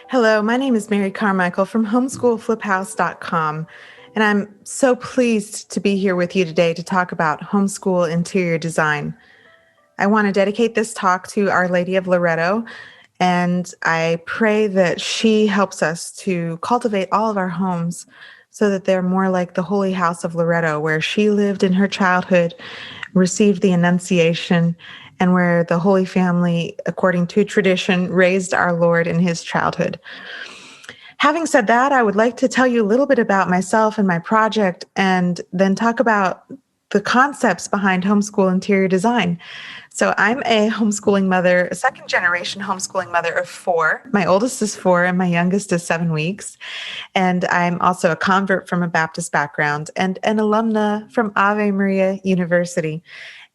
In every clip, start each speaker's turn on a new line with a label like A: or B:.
A: Hello, my name is Mary Carmichael from homeschoolfliphouse.com, and I'm so pleased to be here with you today to talk about homeschool interior design. I want to dedicate this talk to Our Lady of Loretto, and I pray that she helps us to cultivate all of our homes so that they're more like the Holy House of Loretto, where she lived in her childhood, received the Annunciation, and where the Holy Family, according to tradition, raised our Lord in his childhood. Having said that, I would like to tell you a little bit about myself and my project, and then talk about the concepts behind homeschool interior design. So I'm a homeschooling mother, a second generation homeschooling mother of four. My oldest is 4 and my youngest is 7 weeks. And I'm also a convert from a Baptist background and an alumna from Ave Maria University.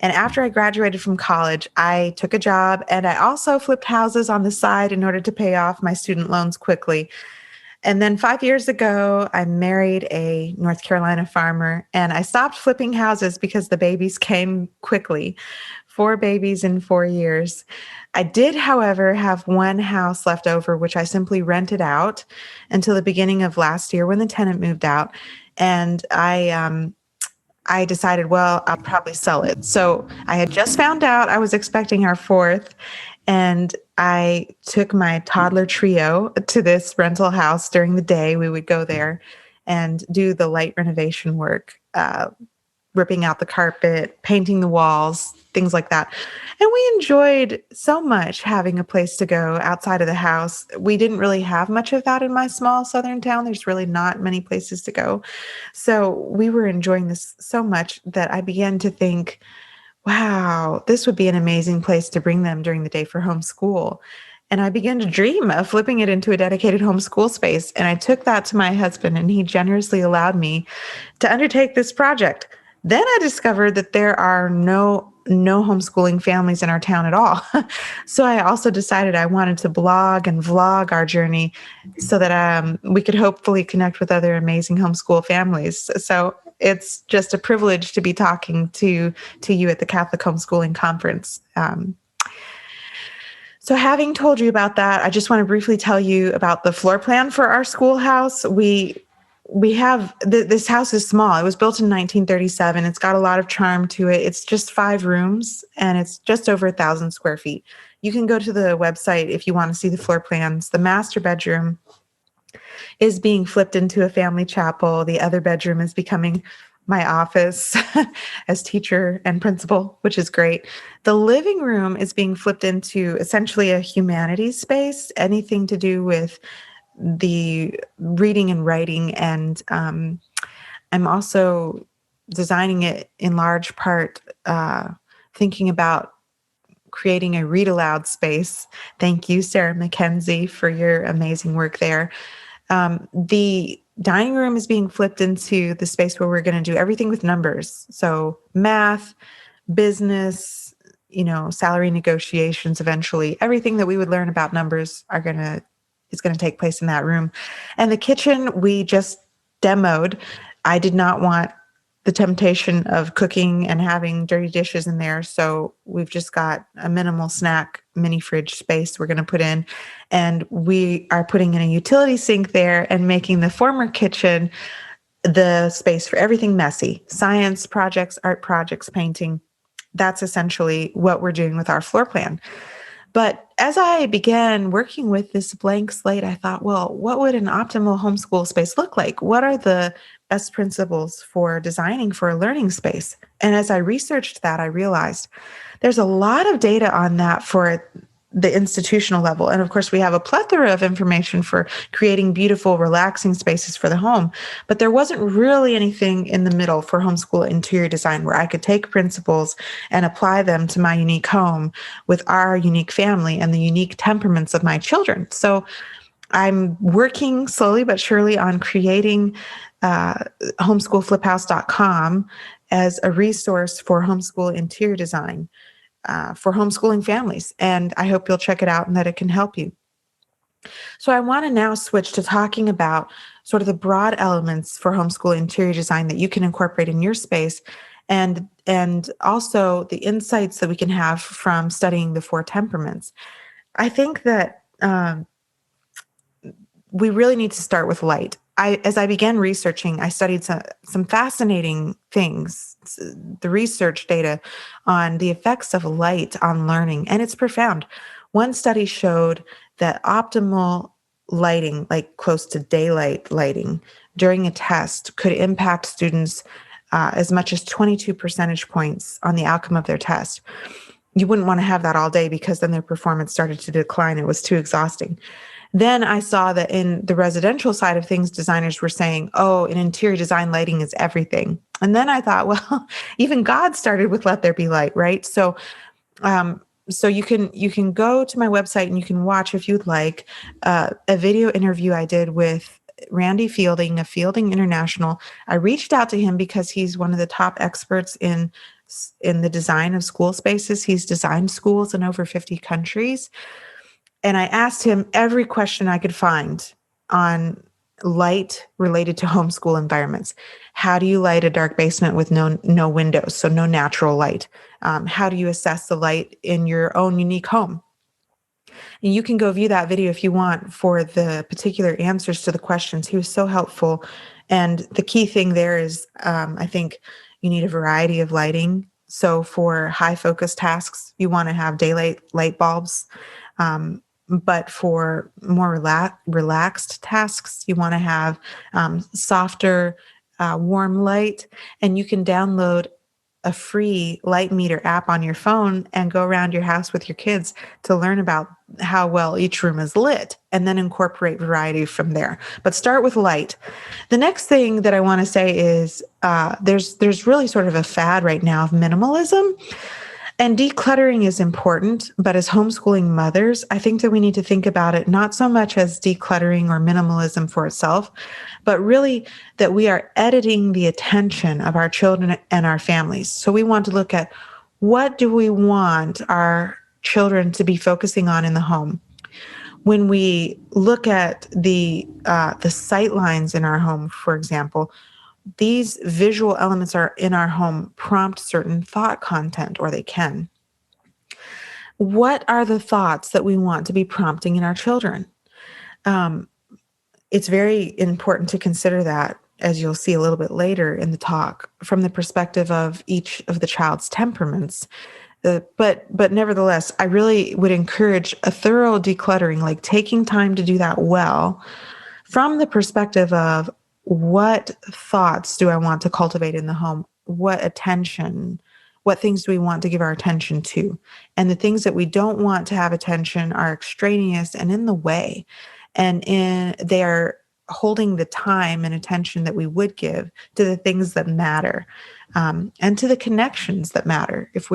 A: And after I graduated from college, I took a job and I also flipped houses on the side in order to pay off my student loans quickly. And then 5 years ago, I married a North Carolina farmer and I stopped flipping houses because the babies came quickly. 4 babies in 4 years. I did, however, have one house left over, which I simply rented out until the beginning of last year when the tenant moved out. And I decided, well, I'll probably sell it. So I had just found out I was expecting our fourth, and I took my toddler trio to this rental house during the day. We would go there and do the light renovation work, ripping out the carpet, painting the walls, things like that. And we enjoyed so much having a place to go outside of the house. We didn't really have much of that in my small southern town. There's really not many places to go. So we were enjoying this so much that I began to think, wow, this would be an amazing place to bring them during the day for homeschool. And I began to dream of flipping it into a dedicated homeschool space. And I took that to my husband, and he generously allowed me to undertake this project. Then I discovered that there are no homeschooling families in our town at all. So I also decided I wanted to blog and vlog our journey so that we could hopefully connect with other amazing homeschool families. So it's just a privilege to be talking to you at the Catholic Homeschooling Conference. So having told you about that, I just want to briefly tell you about the floor plan for our schoolhouse. We have this house is small. It was built in 1937. It's got a lot of charm to it. It's just 5 rooms and it's just over 1,000 square feet. You can go to the website if you want to see the floor plans. The master bedroom is being flipped into a family chapel. The other bedroom is becoming my office as teacher and principal, which is great. The living room is being flipped into essentially a humanities space, anything to do with the reading and writing. And I'm also designing it in large part, thinking about creating a read aloud space. Thank you, Sarah McKenzie, for your amazing work there. The dining room is being flipped into the space where we're going to do everything with numbers. So math, business, salary negotiations, eventually everything that we would learn about numbers is going to take place in that room. And the kitchen we just demoed. I did not want the temptation of cooking and having dirty dishes in there. So we've just got a minimal snack mini fridge space we're going to put in. And we are putting in a utility sink there and making the former kitchen the space for everything messy: science projects, art projects, painting. That's essentially what we're doing with our floor plan. But as I began working with this blank slate, I thought, well, what would an optimal homeschool space look like? What are the best principles for designing for a learning space? And as I researched that, I realized there's a lot of data on that for the institutional level. And of course, we have a plethora of information for creating beautiful, relaxing spaces for the home. But there wasn't really anything in the middle for homeschool interior design where I could take principles and apply them to my unique home with our unique family and the unique temperaments of my children. So I'm working slowly but surely on creating homeschoolfliphouse.com as a resource for homeschool interior design. For homeschooling families. And I hope you'll check it out and that it can help you. So I want to now switch to talking about sort of the broad elements for homeschool interior design that you can incorporate in your space, and also the insights that we can have from studying the 4 temperaments. I think that we really need to start with light. As I began researching, I studied some fascinating things, the research data on the effects of light on learning, and it's profound. One study showed that optimal lighting, like close to daylight lighting, during a test could impact students as much as 22 percentage points on the outcome of their test. You wouldn't want to have that all day because then their performance started to decline. It was too exhausting. Then I saw that in the residential side of things, designers were saying, oh, in interior design, lighting is everything. And then I thought, well, even God started with let there be light, right? Um, so you can go to my website and you can watch, if you'd like, a video interview I did with Randy Fielding of Fielding International. I reached out to him because he's one of the top experts in the design of school spaces. He's designed schools in over 50 countries. And I asked him every question I could find on light related to homeschool environments. How do you light a dark basement with no windows, so no natural light? How do you assess the light in your own unique home? And you can go view that video if you want for the particular answers to the questions. He was so helpful. And the key thing there is, I think you need a variety of lighting. So for high focus tasks, you want to have daylight light bulbs. But for more relaxed tasks, you want to have softer, warm light. And you can download a free light meter app on your phone and go around your house with your kids to learn about how well each room is lit, and then incorporate variety from there. But start with light. The next thing that I want to say is there's really sort of a fad right now of minimalism. And decluttering is important, but as homeschooling mothers, I think that we need to think about it not so much as decluttering or minimalism for itself, but really that we are editing the attention of our children and our families. So we want to look at, what do we want our children to be focusing on in the home? When we look at the sight lines in our home, for example, these visual elements are in our home prompt certain thought content, or they can. What are the thoughts that we want to be prompting in our children? Um, it's very important to consider that, as you'll see a little bit later in the talk, from the perspective of each of the child's temperaments. But nevertheless, I really would encourage a thorough decluttering, like taking time to do that well, from the perspective of, what thoughts do I want to cultivate in the home? What attention, what things do we want to give our attention to? And the things that we don't want to have attention are extraneous and in the way. They are holding the time and attention that we would give to the things that matter, and to the connections that matter. If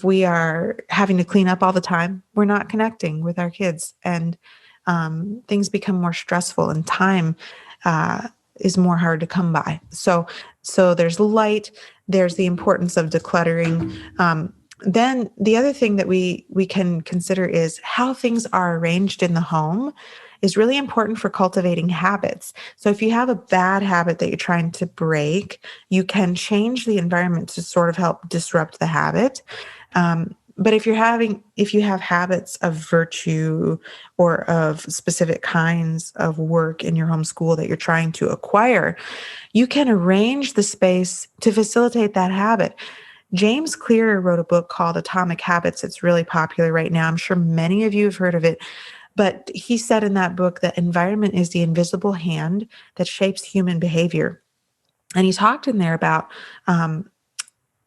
A: we are having to clean up all the time, we're not connecting with our kids, and things become more stressful, and time is more hard to come by. So there's light, there's the importance of decluttering. Then the other thing that we can consider is how things are arranged in the home is really important for cultivating habits. So if you have a bad habit that you're trying to break, you can change the environment to sort of help disrupt the habit. But if you have habits of virtue or of specific kinds of work in your homeschool that you're trying to acquire, you can arrange the space to facilitate that habit. James Clear wrote a book called Atomic Habits. It's really popular right now. I'm sure many of you have heard of it. But he said in that book that environment is the invisible hand that shapes human behavior. And he talked in there about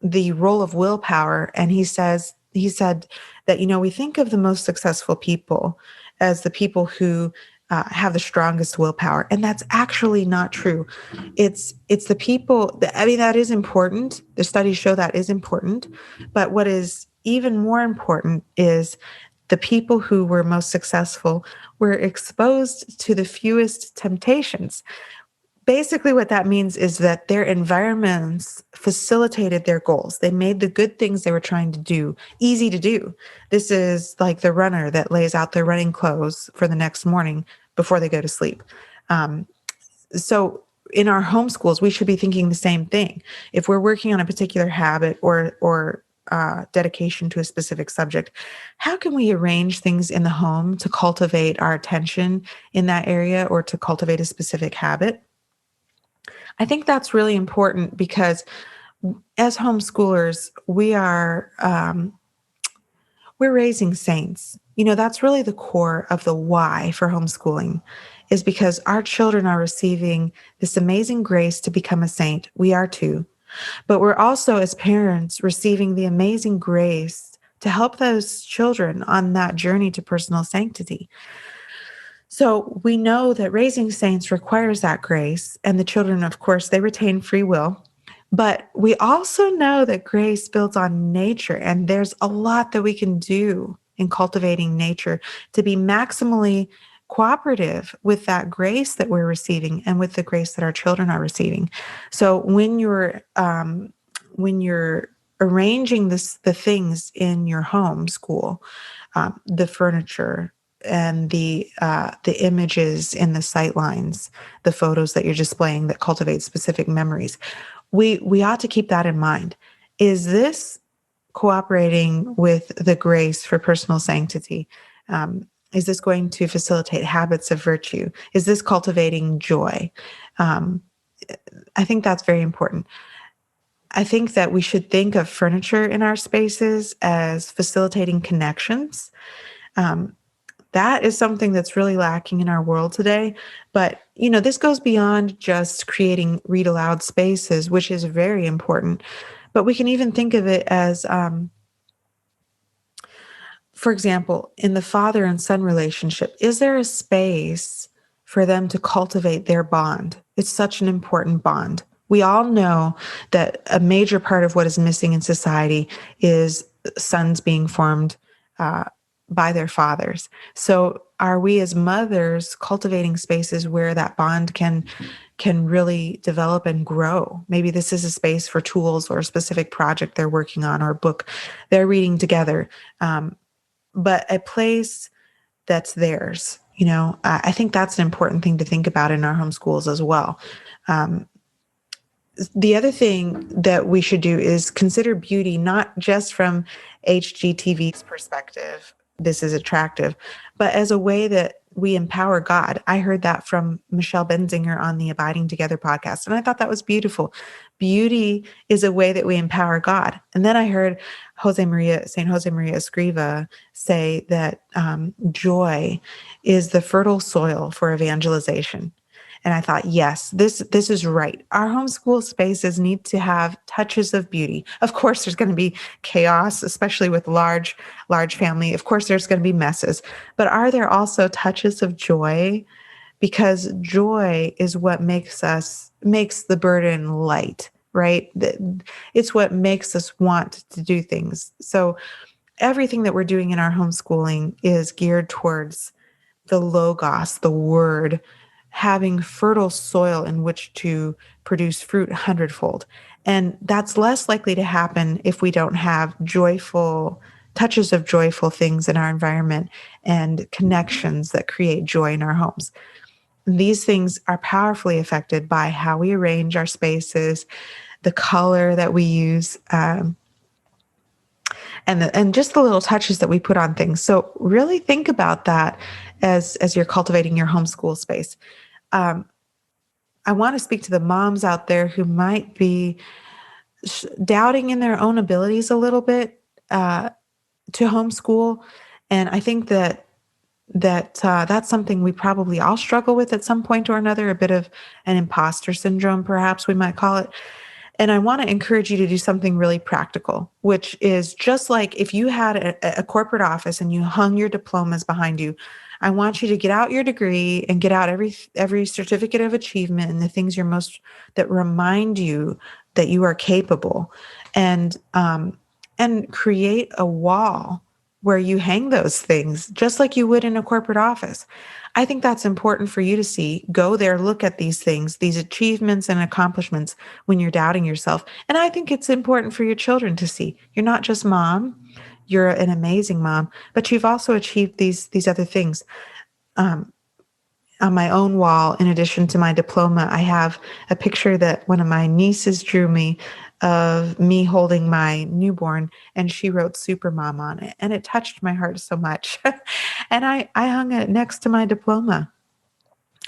A: the role of willpower. And he said that, we think of the most successful people as the people who have the strongest willpower. And that's actually not true. It's the people that is important. The studies show that is important. But what is even more important is the people who were most successful were exposed to the fewest temptations. Basically, what that means is that their environments facilitated their goals. They made the good things they were trying to do easy to do. This is like the runner that lays out their running clothes for the next morning before they go to sleep. So in our homeschools, we should be thinking the same thing. If we're working on a particular habit or dedication to a specific subject. How can we arrange things in the home to cultivate our attention in that area or to cultivate a specific habit? I think that's really important because as homeschoolers, we're raising saints. That's really the core of the why for homeschooling, is because our children are receiving this amazing grace to become a saint. We are too. But we're also, as parents, receiving the amazing grace to help those children on that journey to personal sanctity. So we know that raising saints requires that grace, and the children, of course, they retain free will. But we also know that grace builds on nature, and there's a lot that we can do in cultivating nature to be maximally cooperative with that grace that we're receiving and with the grace that our children are receiving. So when you're arranging the things in your home school, the furniture and the images in the sight lines, the photos that you're displaying that cultivate specific memories, we ought to keep that in mind. Is this cooperating with the grace for personal sanctity? Is this going to facilitate habits of virtue? Is this cultivating joy? Um, I think that's very important. I think that we should think of furniture in our spaces as facilitating connections. Um, that is something that's really lacking in our world today. But, this goes beyond just creating read aloud spaces, which is very important. But we can even think of it as, for example, in the father and son relationship, is there a space for them to cultivate their bond? It's such an important bond. We all know that a major part of what is missing in society is sons being formed by their fathers. So are we as mothers cultivating spaces where that bond can really develop and grow? Maybe this is a space for tools or a specific project they're working on or a book they're reading together. But a place that's theirs. I think that's an important thing to think about in our homeschools as well. Um, the other thing that we should do is consider beauty, not just from HGTV's perspective, this is attractive, but as a way that we empower God. I heard that from Michelle Benzinger on the Abiding Together podcast, and I thought that was beautiful. Beauty is a way that we empower God. And then I heard Saint Jose Maria Escriva say that joy is the fertile soil for evangelization. And I thought, yes, this is right. Our homeschool spaces need to have touches of beauty. Of course, there's going to be chaos, especially with large family. Of course, there's going to be messes. But are there also touches of joy? Because joy is what makes the burden light, right? It's what makes us want to do things. So everything that we're doing in our homeschooling is geared towards the Logos, the word, having fertile soil in which to produce fruit hundredfold. And that's less likely to happen if we don't have touches of joyful things in our environment and connections that create joy in our homes. And these things are powerfully affected by how we arrange our spaces, the color that we use, and just the little touches that we put on things. So really think about that as you're cultivating your homeschool space. I want to speak to the moms out there who might be doubting in their own abilities a little bit to homeschool, and I think that's something we probably all struggle with at some point or another. A bit of an imposter syndrome, perhaps we might call it. And I want to encourage you to do something really practical, which is just like if you had a corporate office and you hung your diplomas behind you, I want you to get out your degree and get out every certificate of achievement and the things that remind you that you are capable, and create a wall where you hang those things just like you would in a corporate office. I think that's important for you to see. Go there, look at these things, these achievements and accomplishments when you're doubting yourself. And I think it's important for your children to see. You're not just mom, you're an amazing mom, but you've also achieved these other things. On my own wall, in addition to my diploma, I have a picture that one of my nieces drew me of me holding my newborn, and she wrote Supermom on it, and it touched my heart so much. And I hung it next to my diploma.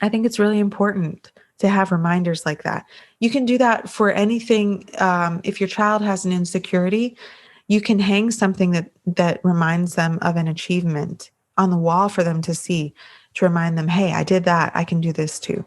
A: I think it's really important to have reminders like that. You can do that for anything. If your child has an insecurity, you can hang something that reminds them of an achievement on the wall for them to see, to remind them, hey, I did that. I can do this too.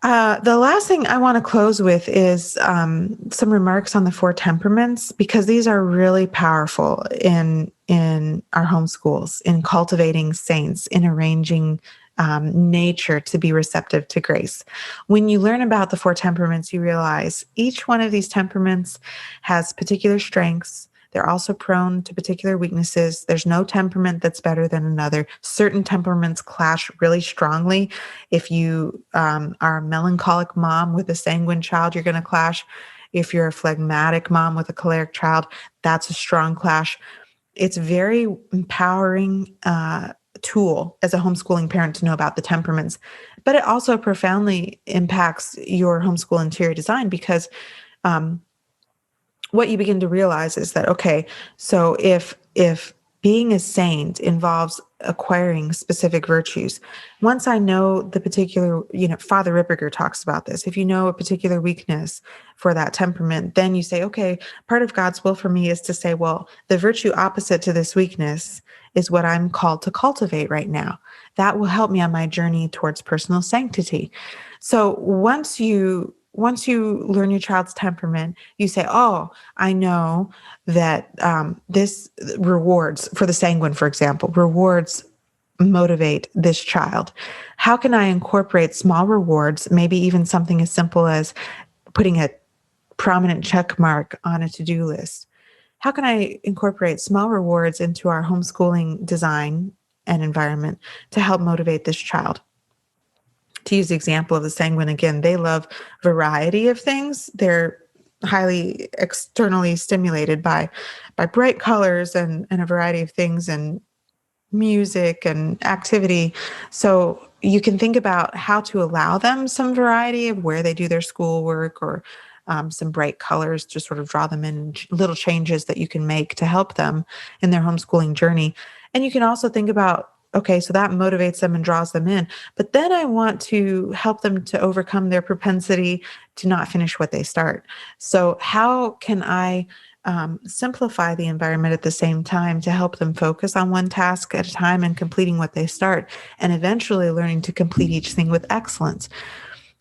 A: The last thing I want to close with is some remarks on the four temperaments, because these are really powerful in our homeschools, in cultivating saints, in arranging nature to be receptive to grace. When you learn about the four temperaments, you realize each one of these temperaments has particular strengths. They're also prone to particular weaknesses. There's no temperament that's better than another. Certain temperaments clash really strongly. If you are a melancholic mom with a sanguine child, you're going to clash. If you're a phlegmatic mom with a choleric child, that's a strong clash. It's very empowering tool as a homeschooling parent to know about the temperaments, but it also profoundly impacts your homeschool interior design, because what you begin to realize is that, okay, so if being a saint involves acquiring specific virtues, once I know the particular, Father Ripperger talks about this. If you know a particular weakness for that temperament, then you say, okay, part of God's will for me is to say, well, the virtue opposite to this weakness is what I'm called to cultivate right now. That will help me on my journey towards personal sanctity. So once you learn your child's temperament, you say, oh, I know that this rewards, for the sanguine, for example, rewards motivate this child. How can I incorporate small rewards, maybe even something as simple as putting a prominent check mark on a to-do list? How can I incorporate small rewards into our homeschooling design and environment to help motivate this child? To use the example of the sanguine again, they love variety of things. They're highly externally stimulated by bright colors and a variety of things, and music and activity. So you can think about how to allow them some variety of where they do their schoolwork, or some bright colors to sort of draw them in, little changes that you can make to help them in their homeschooling journey. And you can also think about, okay, so that motivates them and draws them in. But then I want to help them to overcome their propensity to not finish what they start. So how can I simplify the environment at the same time to help them focus on one task at a time and completing what they start, and eventually learning to complete each thing with excellence?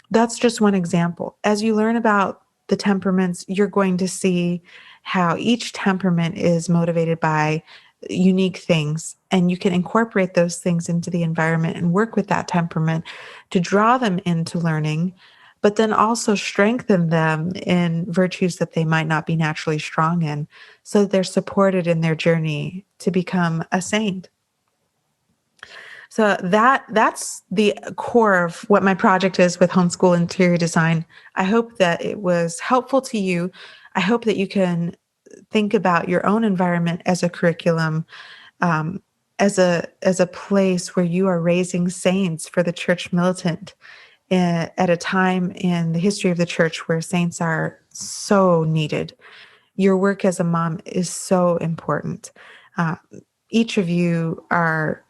A: That's just one example. As you learn about the temperaments, you're going to see how each temperament is motivated by unique things, and you can incorporate those things into the environment and work with that temperament to draw them into learning, but then also strengthen them in virtues that they might not be naturally strong in, so that they're supported in their journey to become a saint. So that's the core of what my project is with homeschool interior design. I hope that it was helpful to you. I hope that you can think about your own environment as a curriculum, as a place where you are raising saints for the church militant, at a time in the history of the church where saints are so needed. Your work as a mom is so important. Uh, each of you are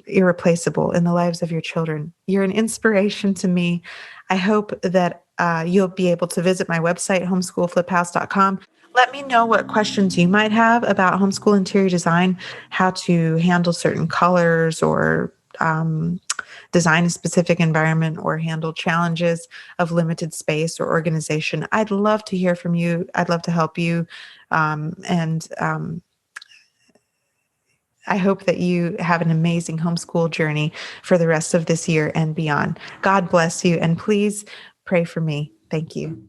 A: irreplaceable in the lives of your children. You're an inspiration to me. I hope that you'll be able to visit my website, homeschoolfliphouse.com. Let me know what questions you might have about homeschool interior design, how to handle certain colors, or design a specific environment, or handle challenges of limited space or organization. I'd love to hear from you. I'd love to help you. And I hope that you have an amazing homeschool journey for the rest of this year and beyond. God bless you, and please pray for me. Thank you.